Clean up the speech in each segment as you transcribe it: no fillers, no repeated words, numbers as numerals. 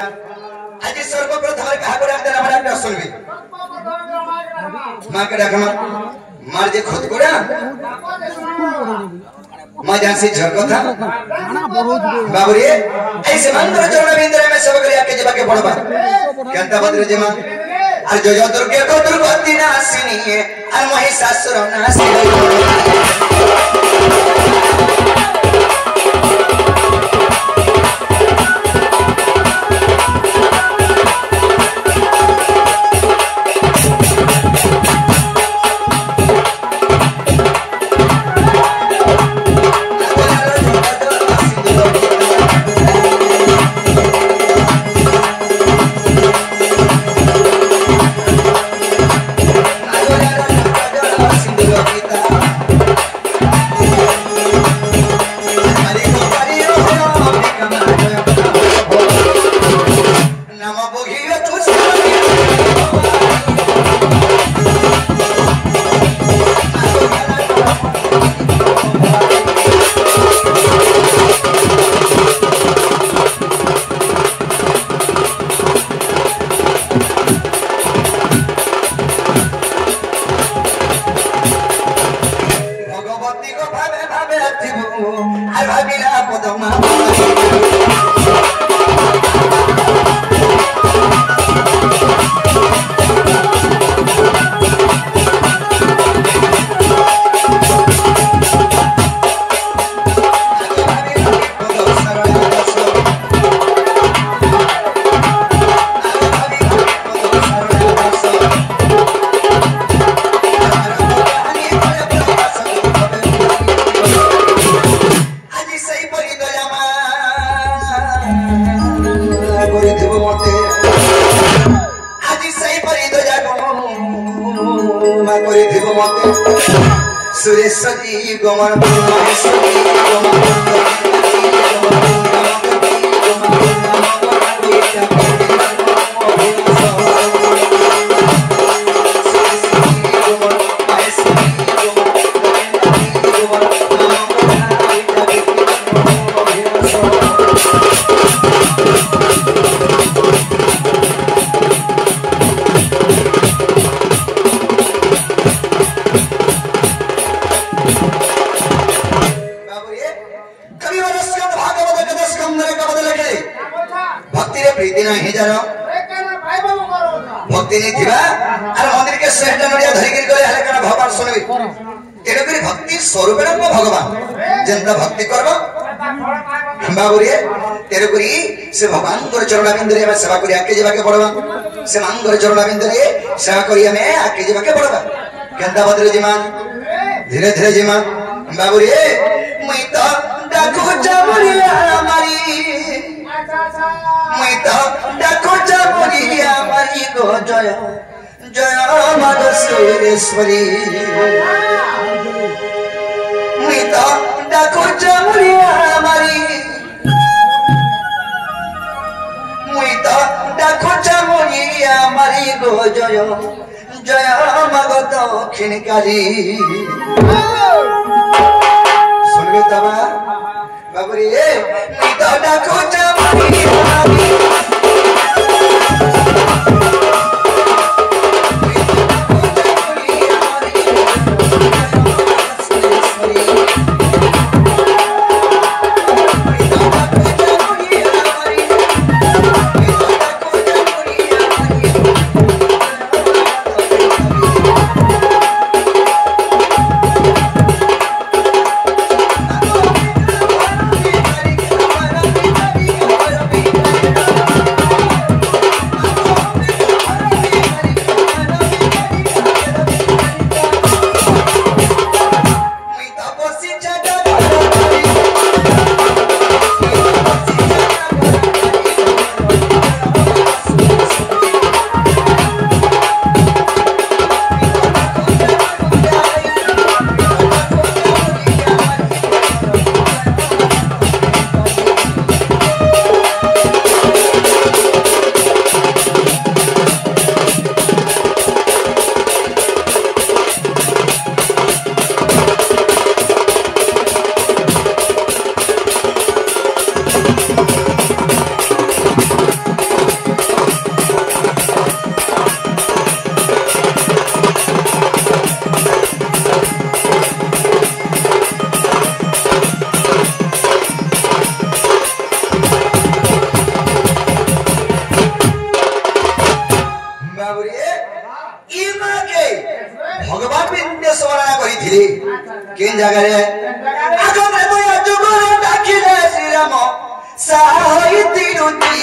आज सर्वप्रथम कहा को डाक्टर हमरा डाक्टर सुनबी मां के डाकमा मार जे खुद को मां जान से झरको था बाबू रे ऐसे मंत्र चरण बिंदरे में सब करे आके जबा के पड़बा केंता बद्र जे मां और जो जो दुर्गे को दुर्गति नासिनी है और महिषासुर नासिनी सुरेश्वरी गोमन महेश्वरी भक्ति नहीं थिबा अरे मंदिर के श्रेष्ठ नडिया धरि गिर गले हले कना भगवान सुनबी तेरे करी भक्ति स्वरूप न भगवान जनता भक्ति करबो बाबू रे तेरे करी से भगवान तोर चरण बिंद रे सेवा करी आके जेबा के पड़बा से मान तोर चरण बिंद रे सेवा करी हमें आके जेबा के पड़बा केंदा बद्र जीमान धीरे धीरे जीमान बाबू रे मुई तो डाकू चामुरिया मारी मुई तो डाकू चामुरिया मारी गो जय जय माता सुरेश्वरी मुई तो डाकू चामुरिया मारी मुई तो डाकू चामुरिया मारी गो जय जय माता दक्षिण काली सुनबे तबा बाबरी ए मुई तो डाकू चामुरिया मारी ଜାଗାରେ ଆଗରେ ତ ଯୁଗରେ ଡାକିଲେ ଶ୍ରୀରାମ ସାଇ ତିରୁତି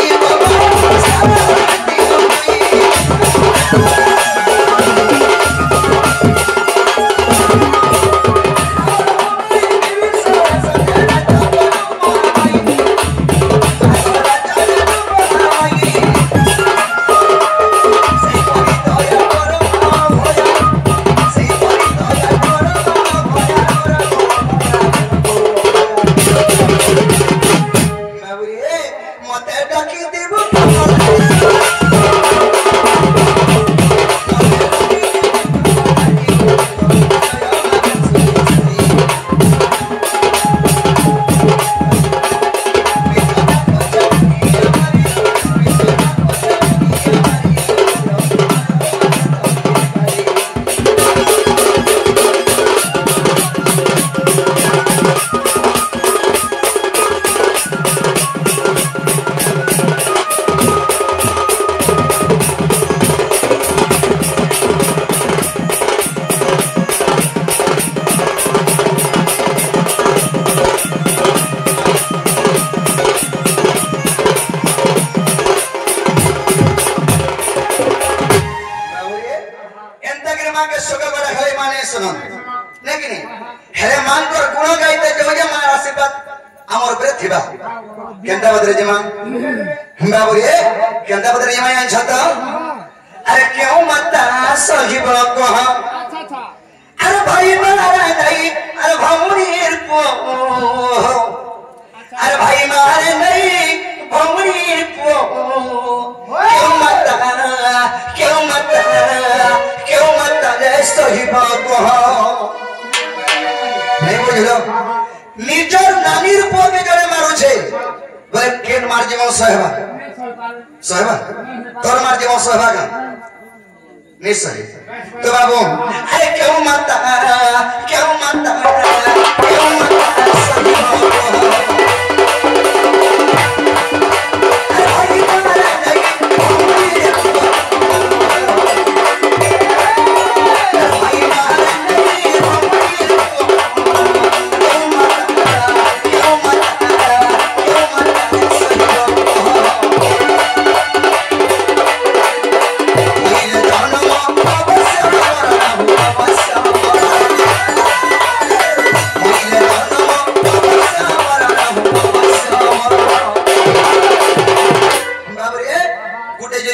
अरे क्यों मत सहिब कह अरे भाई मारा नहीं अरे भौरीर पो अरे भाई मारे नहीं भौरीर पो क्यों मत सहिब कह नहीं बुझलो निजर नानीर पो भी जड़े मारू छे बोले केन मार जीवन सहबा तोर मार जीवन सहबा का निश्चय तो बाबू अरे क्यों मत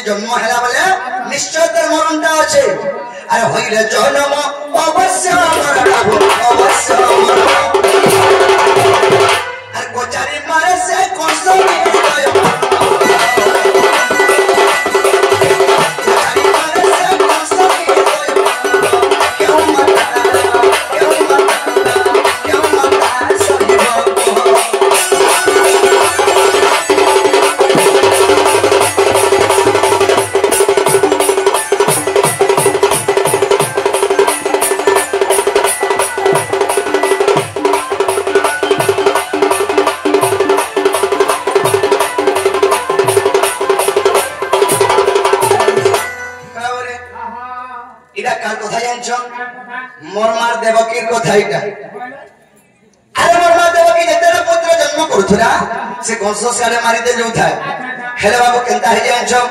जन्म है निश्चय तर मरणटा अच्छे अरे हईले जन्म अवश्य अवश्य अरे गोचारी मारे से कष्ट मोरमार देवकी कथा इटा अरे मोरमार देवकी जेतेला पुत्र जन्म करूथुरा से कंस सारे मारी दे जोथा हेले बाबू केनता हे जानछो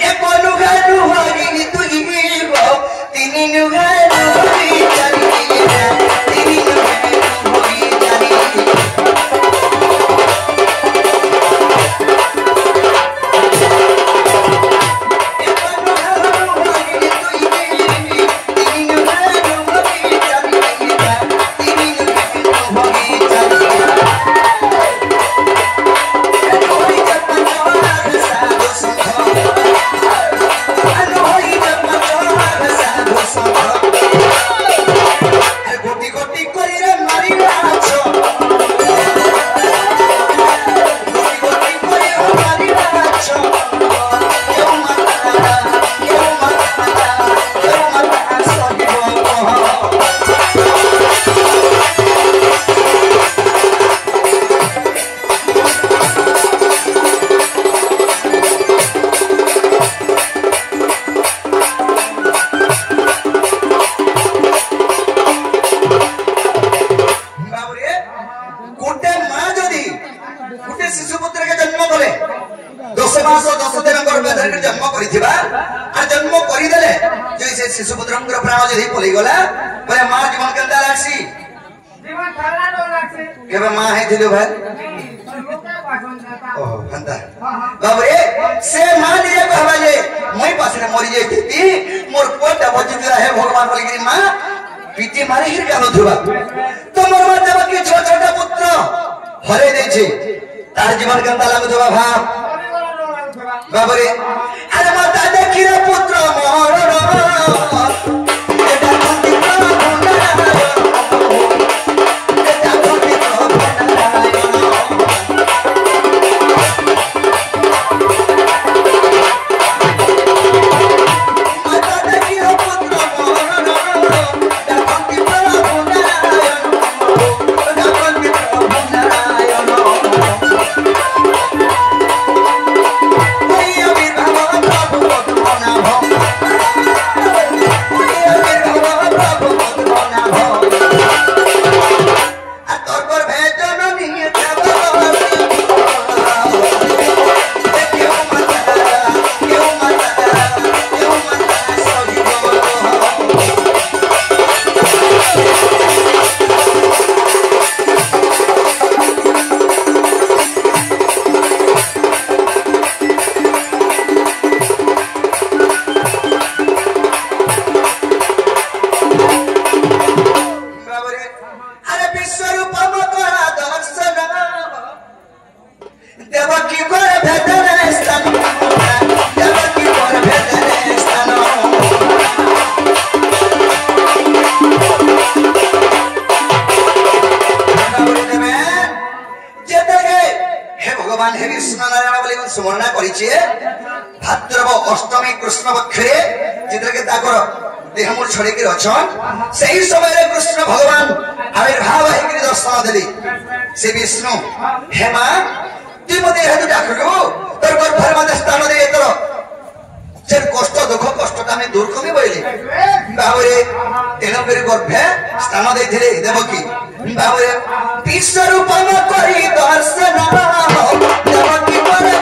एक नुगा नुहागी तू इबो तिनी नुगा नुहागी जानी तिनी नुगा नुहागी जानी I know you got my 10 दिन गर्भ धरिक जन्म करिथिबा आ जन्म करिदेले जे से शिशुपुत्रंकर प्राण जे पलि गला बले मां जीवन केनता लागसी जीवन थाला न लागसी केबे मां हे दिलो भाई ओ हंता बाबरे से मां लिए कहबा जे मई पासे मरि जेती मोर कोटा बचितरा हे भगवान बोली कि मां पीटी मारे हिर कानो थुबा तो मोर मां देव कि छोटा पुत्र हरे दे छे तार जीवन केनता लागुथबा भाव बाबरे अरे माता देखी रे पुत्र मोर स्मरण करिछे भाद्रव अष्टमी कृष्ण पक्षरे जितरे के ताकर देह मूल छड़े के रचन सही समय रे कृष्ण भगवान आविर्भाव हेकरी दर्शन देली से विष्णु हेमा तू मते हेतु डाकलु तोर गर्भर मते स्थान दे तोर जे कष्ट दुख कष्टटा में दूर कमी बोइले बाबरे तेनो फेर गर्भे स्थान देथिले देवकी बाबरे विश्व रूपम करी दर्शन देवकी पर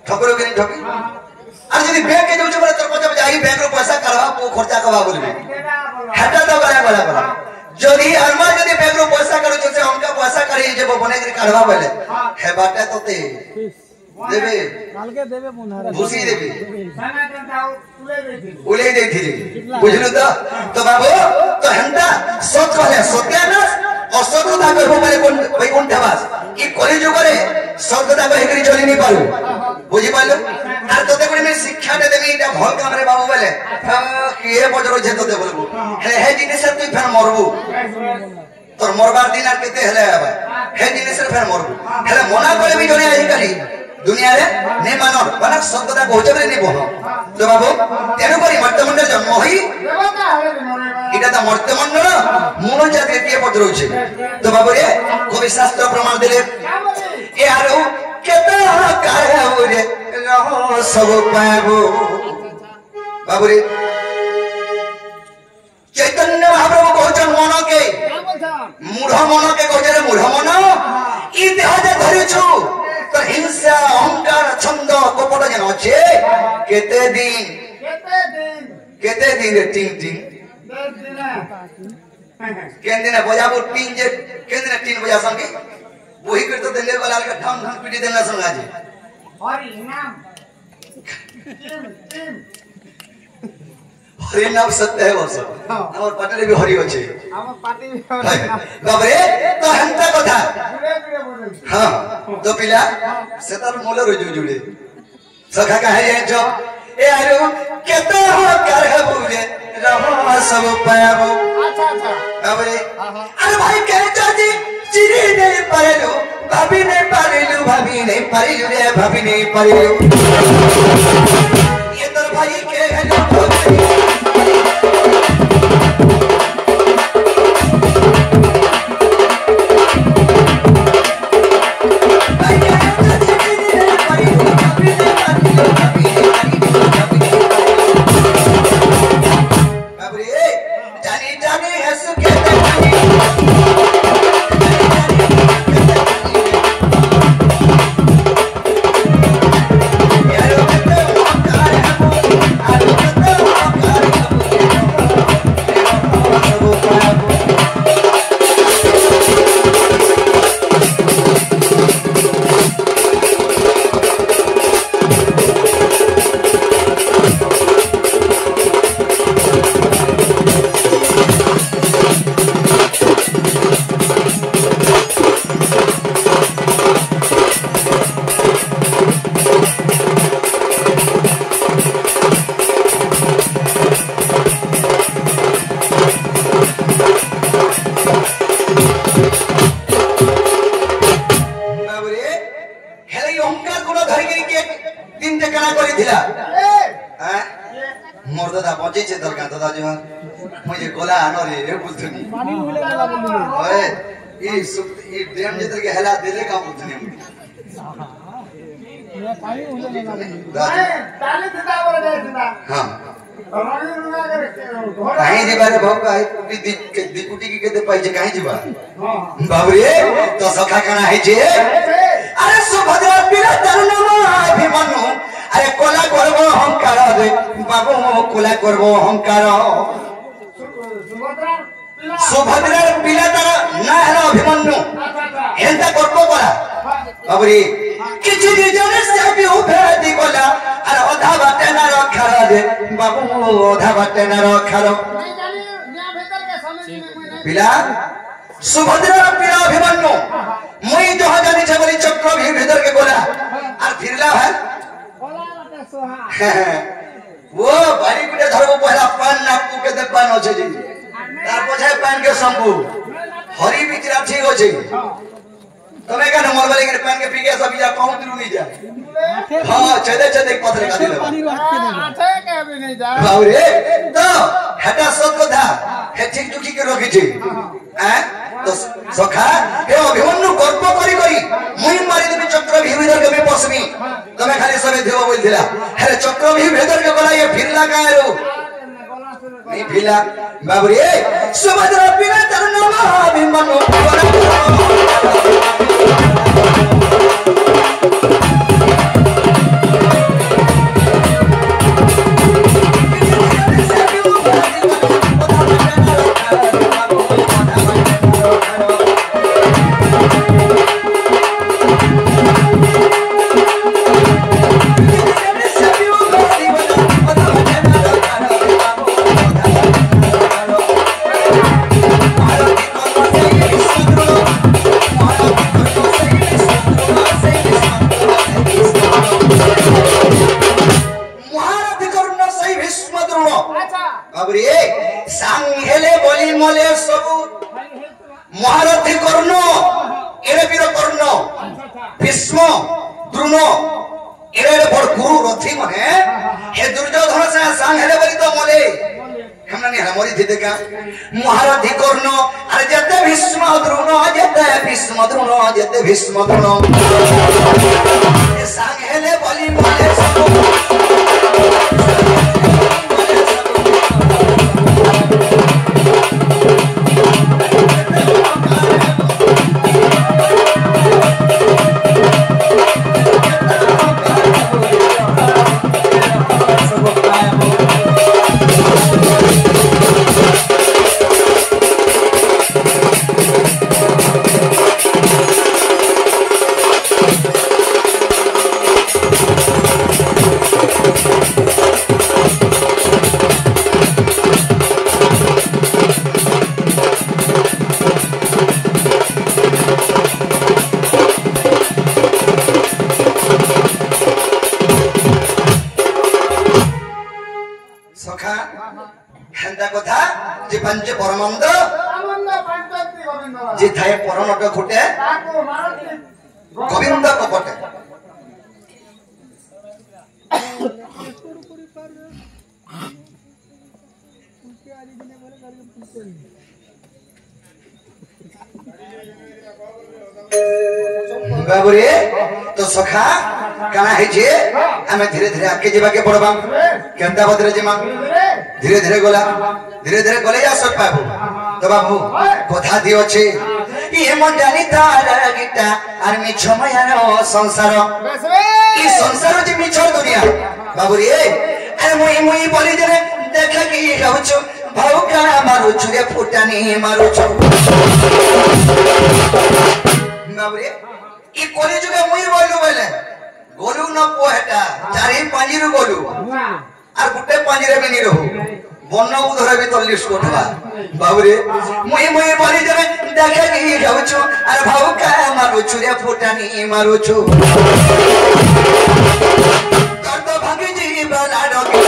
ठकुर के ठकी और यदि बैंक के जोछ बोले तोर पछे जाई बैंक रो पैसा करवा को खर्चा करवा बोलबे हेटा तो गला गला गला जदी हरमा जदी बैंक रो पैसा करू से हमका पैसा करी जे बने के काढवा बोले हे बाटे तोते देबे काल के देबे मुनारा घुसी देबे साना जाऊ उले देथिली बुझलु तो बाबू तो हंता सत कहले सत्यानाश असतता करबो माने कोन वैकुंठ वास ई कलि जुग रे सतता कहि करी चली नि पारू बुझी पालो आ तोते कोनी में शिक्षा दे देबी इटा भल काम रे बाबू बोले किए बजरो जे तोते बोलबो हे जिनिस तू फेर मरबू तोर मरबार दिन आर केते हेले आबा हे जिनिस फेर मरबू हेले मना करे भी जने आइ करी दुनिया रे ने मानर माने सतता पहुंचबे नि बोल तो बाबू तेनु करी मर्तमंडल जन्म होई इटा त मर्तमंडल मूल जाति के पद रहउछे तो बाबू रे कवि शास्त्र प्रमाण देले ए आरो केता काहे रे रहो सब पाबो बाबू रे मूढ़ मन के कहते रे मूढ़ मन ई देह जे धरिछु तो हिंसा अहंकार छंद कपट जन अच्छे केते दिन रे टिंग टिंग केन दिन बजाबो टिंग जे केन दिन टिंग बजा संगे वही कर तो दिल्ली वाला का ढम ढम पीटी देना संगा जी हरि नाम हरि नाम सत्य है बस हमर पटरे भी हरि होछे हम पार्टी भी हरि बाबरे तो हंता कथा हां तो पिला सेतर मोले रो जुड़े सखा का है जो ए आरो केते हो कर है बुझे रहो सब पाबो अच्छा बाबरे अरे भाई कह चाची चिरी नहीं पारेलु भाभी नहीं पारेलु रे भाभी नहीं पारेलु ये तो भाई के है कहीं जीवारे भाव का दीपुटी की केते पाइजे कहीं जीवा बाबरे तो सखा कना है जे अरे सुभद्रा पिला तरुणमा अभिमन्यु अरे कोला करबो अहंकार रे बाबू कोला करबो अहंकार सुभद्रा पिला तर ना है अभिमन्यु एंता करबो कोला बाबरे किछि निजने से भी उभे दी कोला अरे ओधा बाटे ना रखारा रे बाबू ओधा बाटे ना रखारो पिला सुभद्रा पिला अभिमन्यु मुई जो जानि छ बोली चक्र भी भीतर के बोला और फिरला है वो बाड़ी कुटे धरबो पहला पान नापू के दे पान होछे जी तार पछे पान के शंभू हरि बिचरा ठीक होछे तमे का नंबर वाले के पान के पी के सब जा पहुंच रू नहीं जा हां चले चले पत्थर का दिले आठे के भी नहीं जा बावरे तो हटा सब को धा हे ठीक दुखी के रखी छी हैं तो सखा हे अभिमन्यु गर्व करी करी मुई मारी देबी चक्र भी भीतर के में पसमी तमे खाली सबे देव बोल दिला हे चक्र भी भीतर के बोला ये फिरला काहे रो नहीं फिरला बाबरे सुभद्रा पिला तरुणमा अभिमन्यु महारथी कर्ण एरे वीर कर्ण भीष्म द्रोण एरे बड़ गुरु रथी माने हे दुर्योधन से संग हेले बोली तो मोले हमने नहीं हमारी थी देखा महारथी कर्ण अरे जते भीष्म द्रोण जते भीष्म द्रोण जते भीष्म द्रोण ये संग हेले बोली मोले सब যে পঞ্চ পরমন্দ্র আনন্দ পঞ্চতি গোবিন্দ যে থায়ে পরনট ঘটে তাকু মারতি গোবিন্দ কপটে बाबूरे तो सखा काना है जे हमें धीरे धीरे आगे जीवा के पड़बा केंदा बदरे जिमा धीरे धीरे गले जा सब बाबू तो बाबू कथा दियो छे ये मन जानी तार गीता और मिछो मायारो संसार বেশরে ई संसार जे मिछो दुनिया बाबूरे अरे मुई बोली दे देखा कि रहउछु भाउका मारुछु रे फुटानी मारुछु बाबूरे ई कोली जुगे मुई बोलू बोले गोलू न पोहेटा चारि पांजीरु गोलू আর গুটে পাঁজিরে বেনি রহু বন্য উধরে বি 40 কোঠবা বাবুরে মুই বলি দেবে দেখে কি যাউছো আর ভাউকা মারুছু রে ফুটানি মারুছু কত ভাগি জীবনা ডকে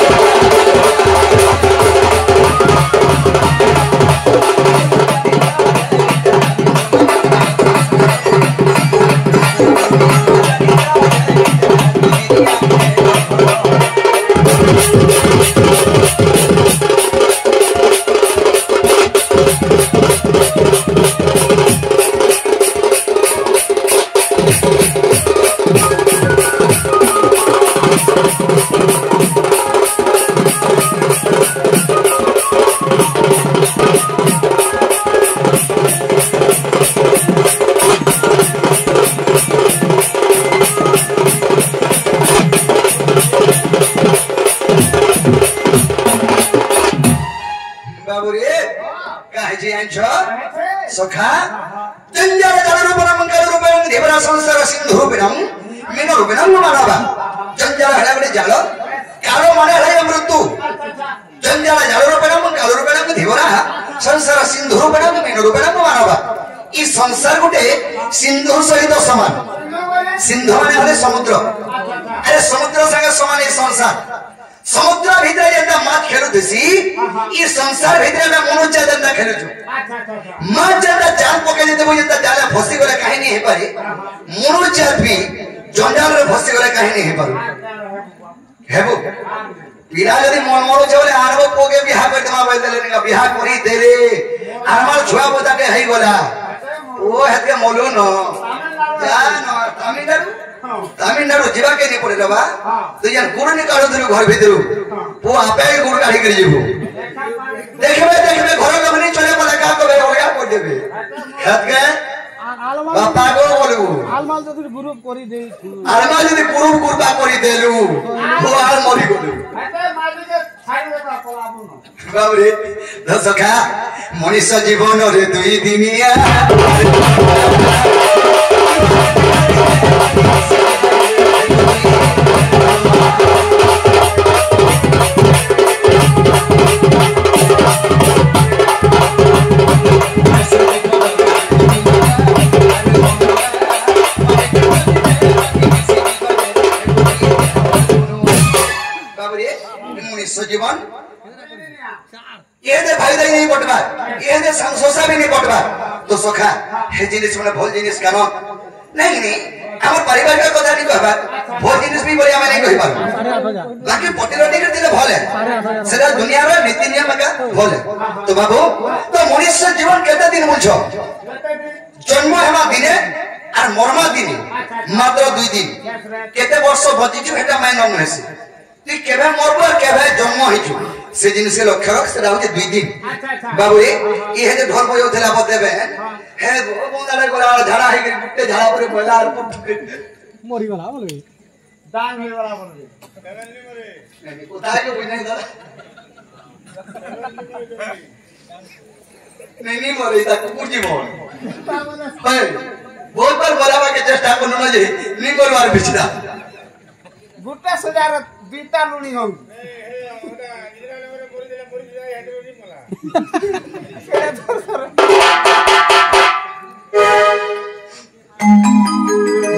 सखा जंजाल जल रूपम मंगल रूपम देवरा संसार सिंधु रूपम मीन रूपम मानवा जंजाल हला बडे जाल कालो माने हला मृत्यु जंजाल जल रूपम मंगल रूपम देवरा संसार सिंधु रूपम मीन रूपम मानवा ई संसार गुटे सिंधु सहित समान सिंधु माने हले समुद्र अरे समुद्र संगे समान ई संसार समुद्र भीतर जेंता माछ खेलुथसी ई संसार भीतर में मनुष्य जेंता खेलुछु माछ जेंता जाल पके जेते बो जेंता जाल फसी गले काहे नहीं हे पारे मनुष्य भी जंजाल रे फसी गले काहे नहीं हे पारो हेबो पिला यदि मन मरो छले आरबो पोगे बियाह कर दमा बोल देले निका बियाह करी देले आरमार छुआ बोता के हई गला ओ हेते मोलो न जा न तमिलनाडु जीवा के नहीं पड़े रबा तो यार गुड़ निकालो दिलु घर भीतर वो आपे गुड़ काढ़ी कर जीवो देखबे घर के बनी चले पला का को होया को देबे खत के बापा को बोलू आलमाल जदी गुरु करी दे आलमाल जदी गुरु कुरबा करी देलु वो आल मरी गलु एते माजी के छाई देबा पलाबु न बाबरे दसखा मनुष्य जीवन रे दुई दिनिया जीवन ये दे भाई दाई नहीं पटवा ये दे संसोसा भी नहीं पटवा तो सखा हे जिनिस माने भोल जिनिस कानो नहीं हमर परिवार का कथा नहीं कहबा भोल जिनिस भी बोले हम नहीं कहि पार बाकी पटिरोटी कर दिले भले सेरा दुनिया रे नीति नियम का भले तो बाबू तो मनुष्य जीवन केते दिन बुझो जन्म हेमा दिने और मरमा दिने मात्र 2 दिन केते वर्ष बचिछु हेटा मैं न नहेसी तु केबे मरबो केबे जन्म हिचु से जिनिस लक्ष्य रख सेरा होते 2 दिन बाबू ए हे जे धर्म योथला बदेबे हे बोंदाले गोला झाड़ा हे गुट्टे झाड़ा पर बोला मरी गला बोले दान हे गला बोले नहीं मरे उतार के कोई नहीं दादा नहीं मरे ता कुकुर जीवन है बहुत बार बोलावा के चेष्टा करनो न जे नहीं करवार बिचदा गुट्टा सजार बीता लुनी हो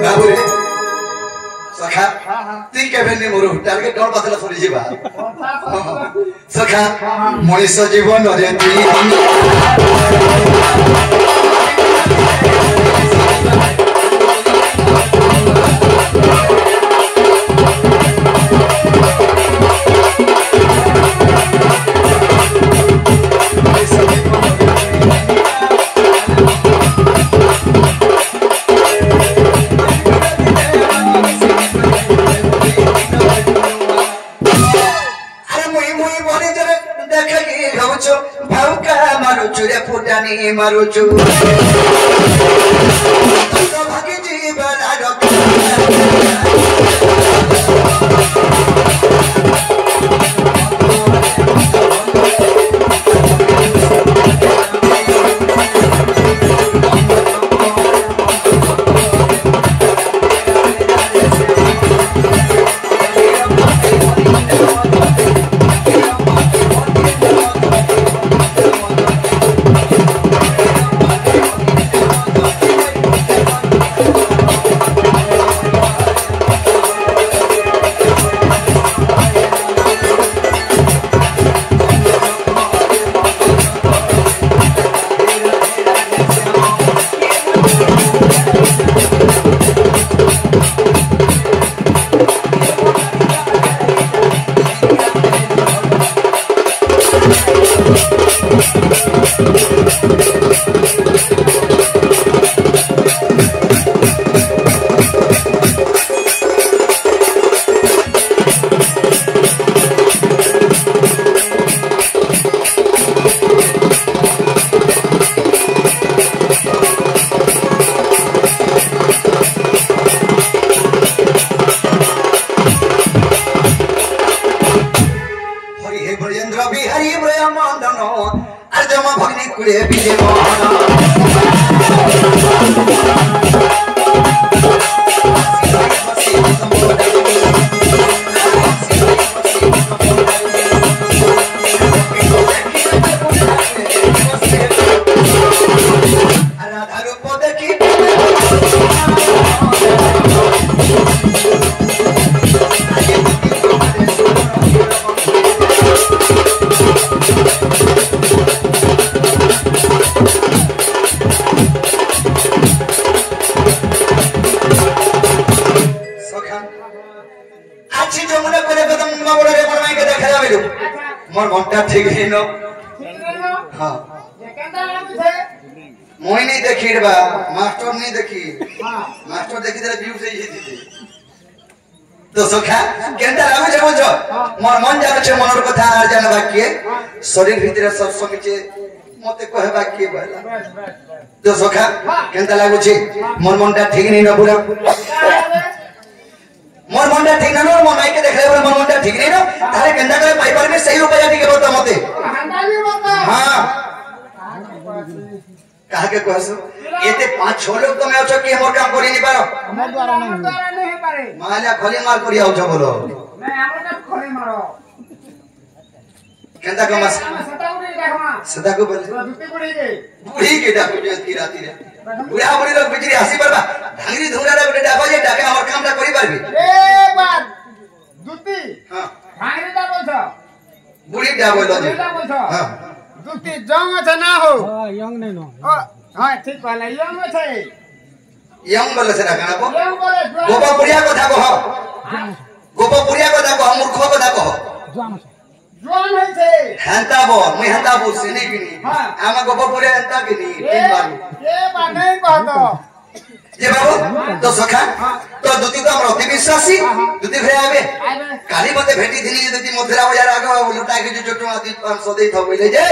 बाबूरे सखा ती केबे नि मोर टार्गेट डर बदला थोड़ी जीवा सखा मनीष जीवन रे मारुचु भागी जीवन भगनी कुड़े विजय मोर घंटा ठीक है नो हां मोई नहीं देखी बा मास्टर नहीं देखी हां मास्टर देखी दे व्यू से ही थी तो सखा केंटा लागे जे बोलछो मोर मन जाने छे मनर कथा आ जाने बाकी शरीर भीतर सब समिचे मते कहे बाकी बला तो सखा केंटा लागो छे मोर मनटा ठीक नहीं न पूरा मोर मनटा ठीक न मोर माई के देखले मोर मनटा ठीक नहीं न तारे केंटा करे पाई पर में सही रुपया टिके बता मते हां कहा के कहसु एते 5-6 लोग तो मैं अछो कि हमर काम करि नहीं पारो हमर द्वारा नहीं पारे माला खली मार करि आउ छ बोलो मैं हमर काम खली मारो केंटा कमस सदा को बोले बुढ़ी के डाको की राती रे बुढ़ा बुढ़ी लोग बिजली हसी परबा ढंगरी धुंगरा रे बेटा डाको जे डाके हमर कामटा करि पारबी एक बार दुती हां ढंगरी दा बोलछो बुढ़ी डा बोलो जी हां दुती जंग छ ना हो हां यंग नहीं नो हां ठीक कहला यंग छै यंग बोले से डाकना को यंग बोले गोपा बुढ़िया कथा कहो गोपा बुढ़िया कथा कहो मूर्ख कथा कहो जोन है छे हंता बो मैं हंता बो से नहीं किनी आमा गोपा बुढ़िया हंता किनी तीन बार ए बा नहीं कहतो जे बाबू तो सखा तो दुती तो हमर अति विश्वासी दुती भरे आबे काली मते भेटी दिनी दुती मधुरा बाजार आगे लुटा के जो छोटो आदि 500 दे थबइले जे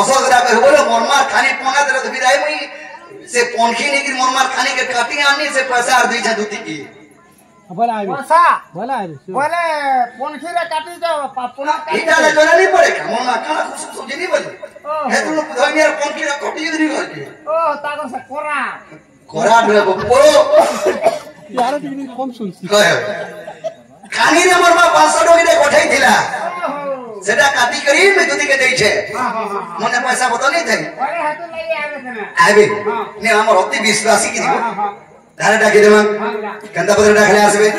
असोदरा के बोलो मोरमार खानी पोना दे तो बिदाई मुई से पोनखी नहीं कि मोरमार खानी के काटी आनी से पैसा आर दी छ दुती की बोला आबे पैसा बोला आबे बोले पोनखी रे काटी जो पोना इटा ले जोना नहीं पड़े मोरमार खाना कुछ नहीं बोले हे तू धनिया पोनखी रे काटी नहीं करके ओ ताको से कोरा कोरा रे बो यार टिकनी कम सुनसी कहे खानी रे मोरमा 500 टका रे कोठाई थिला सेटा काटी करी मैं दुदी के देई छे मने पैसा बतो नहीं थई अरे हाथ नहीं आबे ने हमर अति विश्वासी की दिबो धारा डाके देमा कंदा पत्र डाखले आसबे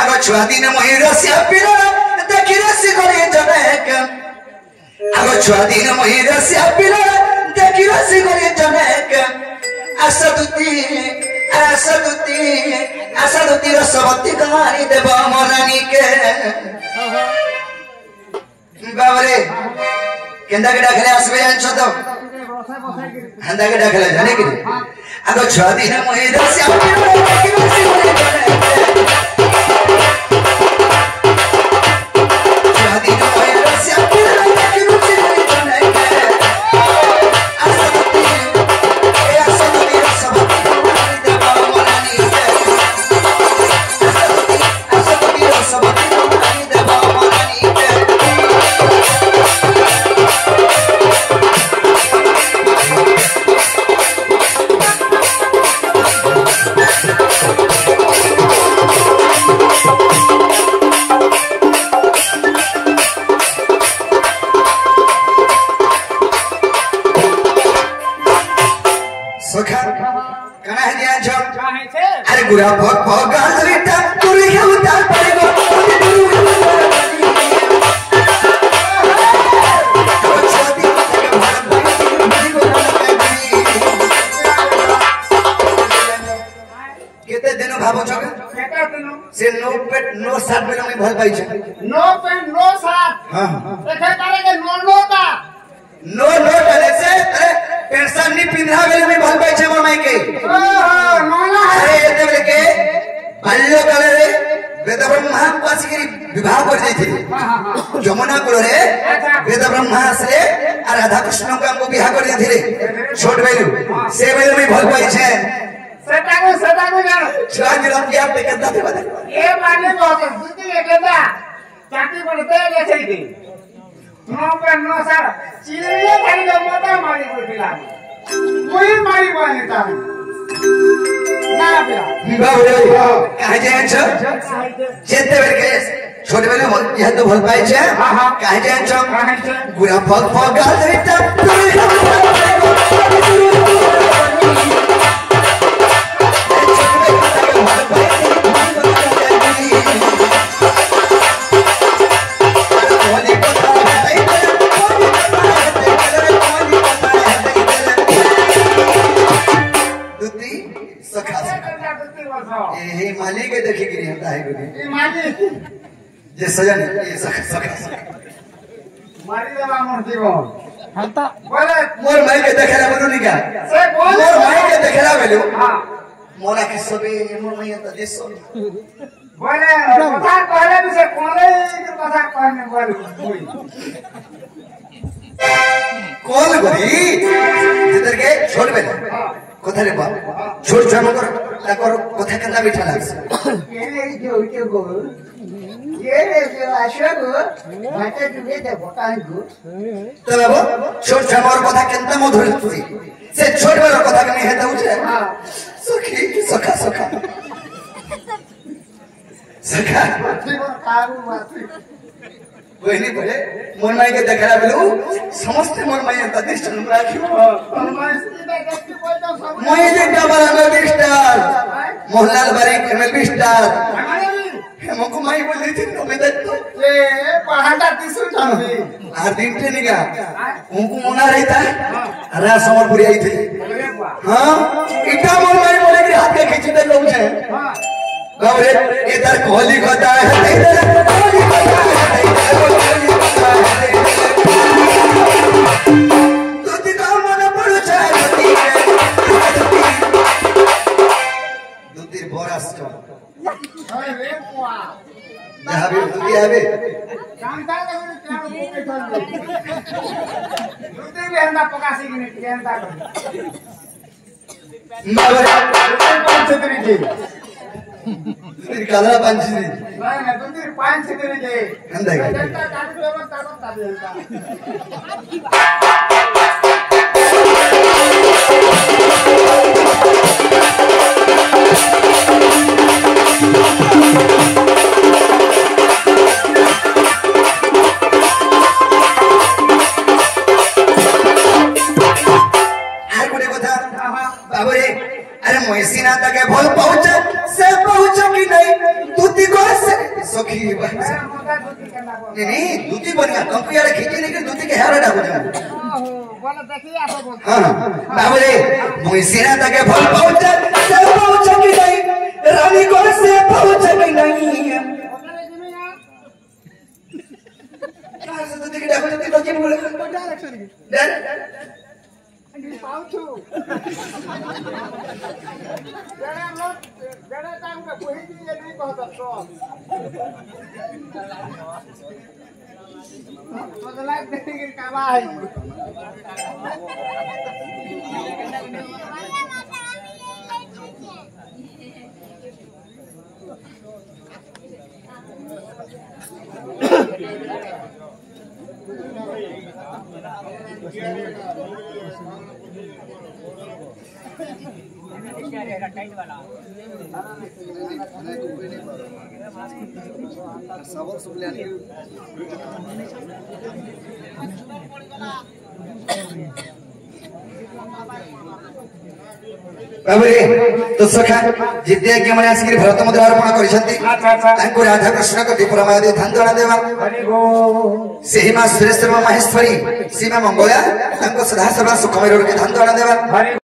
आगो छुआ दिन महिरा से पिरा देखी रसी गली जनेक आगो छुआ दिन मुही रसिया पिला देखी रसी गली जनेक आसदुती रसवती कहानी देव मरानी के बाबरे केंदा के डाखले आसबे जानछो तो हंदा के डाखले जाने कि आगो छुआ दिन मुही रसिया पिला देखी रसी गली जनेक छुआ दिन मुही रसिया पिला देखी रसी गली जनेक अरे गुरा भग भग गाजरीटा तुरी के उतार पड़ेगा कितने दिनों भावो छके केटा दिनों से नो पेट नो साथ में मैं भल पाई छे नो पेट नो साथ हां देखे करेंगे नो का नो करे से अरे पेंशन नहीं पिंधा बेले में भल पाई छे मोर माई के अरे एते बेले के बाल्य काले रे वेद ब्रह्मा पासिगिरी विवाह कर जाइथिले यमुना कुल रे वेद ब्रह्मा से आ राधा कृष्ण को हमको विवाह कर जाइथिले छोट बेलु से बेले में भल पाई छे सेटा को जानो छुआ गिरम के आप देखता थे बता ए माने बहुत दूती एकदा चाटी पड़ते ले छई नो पे नो सर चिड़िया खाली जमता मारी को दिला कोई मारी बने ता ना पिला बाबरे काहे जाय छ जेते बेर के छोटे बेले यह तो भल पाई छे काहे जाय छ गुरा फग फग गाजरीटा हे माली के देखी गिरी हता है गुदी ए माली जे सजन ये सखा मारी देवा मोर जीवन हंता बोले मोर माई के देखला बोलू निका से बोल मोर माई के देखला बोलू हां मोरा के सबे मोर माई त देसो बोले कथा कहले भी से कोले के कथा कहने बोल कौन गरी जिधर के छोड़ बेले कथा रे बा छोड़ छम कर ताकर कथा केना बिठा लागस ये जो गो ये जो आशगो माटे जुगे दे बतांगो तो बाबू छोड़ छम और कथा केना मधुर तुई से छोड़ बेले कथा के नहीं हेता उछे हां सखी सखा जीवन कारू माथी कोई नहीं बोले मोर माई के देखला बोलू समस्त मोर माई त दिष्टन राखियो मोई जे डबल दिष्टार मोहनलाल बारी केमल दिष्टार हमको माई बोली थी तो मैं तो ये पहाड़ा तिसु जावे आर दिन थे निका उनको मना रहता अरे समरपुरी आई थी हां इटा मोर माई बोले कि हाथ के खींची दे लोग है हां बाबरे इधर कोहली खाता है इधर कोहली खाता है तुती का मन पड़ जाए तुती बोरास का अरे बुआ जहां भी तुती आवे जानता है क्या भूखे चल तुती भी हंदा पकासी की नहीं जानता बाबरे पांच छतरी जी तुती काला पंची नहीं तुती पांच छतरी जी हंदा का जनता काट पे मत जनता बाबरे अरे मोहसिना तक भल पहुंच से पहुंच कि नहीं तुती को से सखी मोटा धोती केना बोल नहीं दूती बनिया कंपिया रे खींची लेकिन दूती के हेरा डाको जा ओहो बोले देखी आसो बोल हां बाबूजी मुई सीना तके भल पहुंच से पहुंच की नहीं रानी को से पहुंच की नहीं ओकरे जिमे ना कहां से दूती के डाको जति तो की बोले डायरेक्शन की पाउछु जरा लोग जरा टाइम का कोई भी ये नहीं कहता तो लाइक देखेंगे कावा है बाबूजी तो सखा जिद्दे के मने आसकरी भरत मुद्रा अर्पण करिसंती तांको राधा कृष्ण को दीपरमा दे धान जणा देवा सेही मा सुरेश्वर माहेश्वरी सीमा मंगला तांको सदा सर्व सुखमय रोड के धान जणा देवा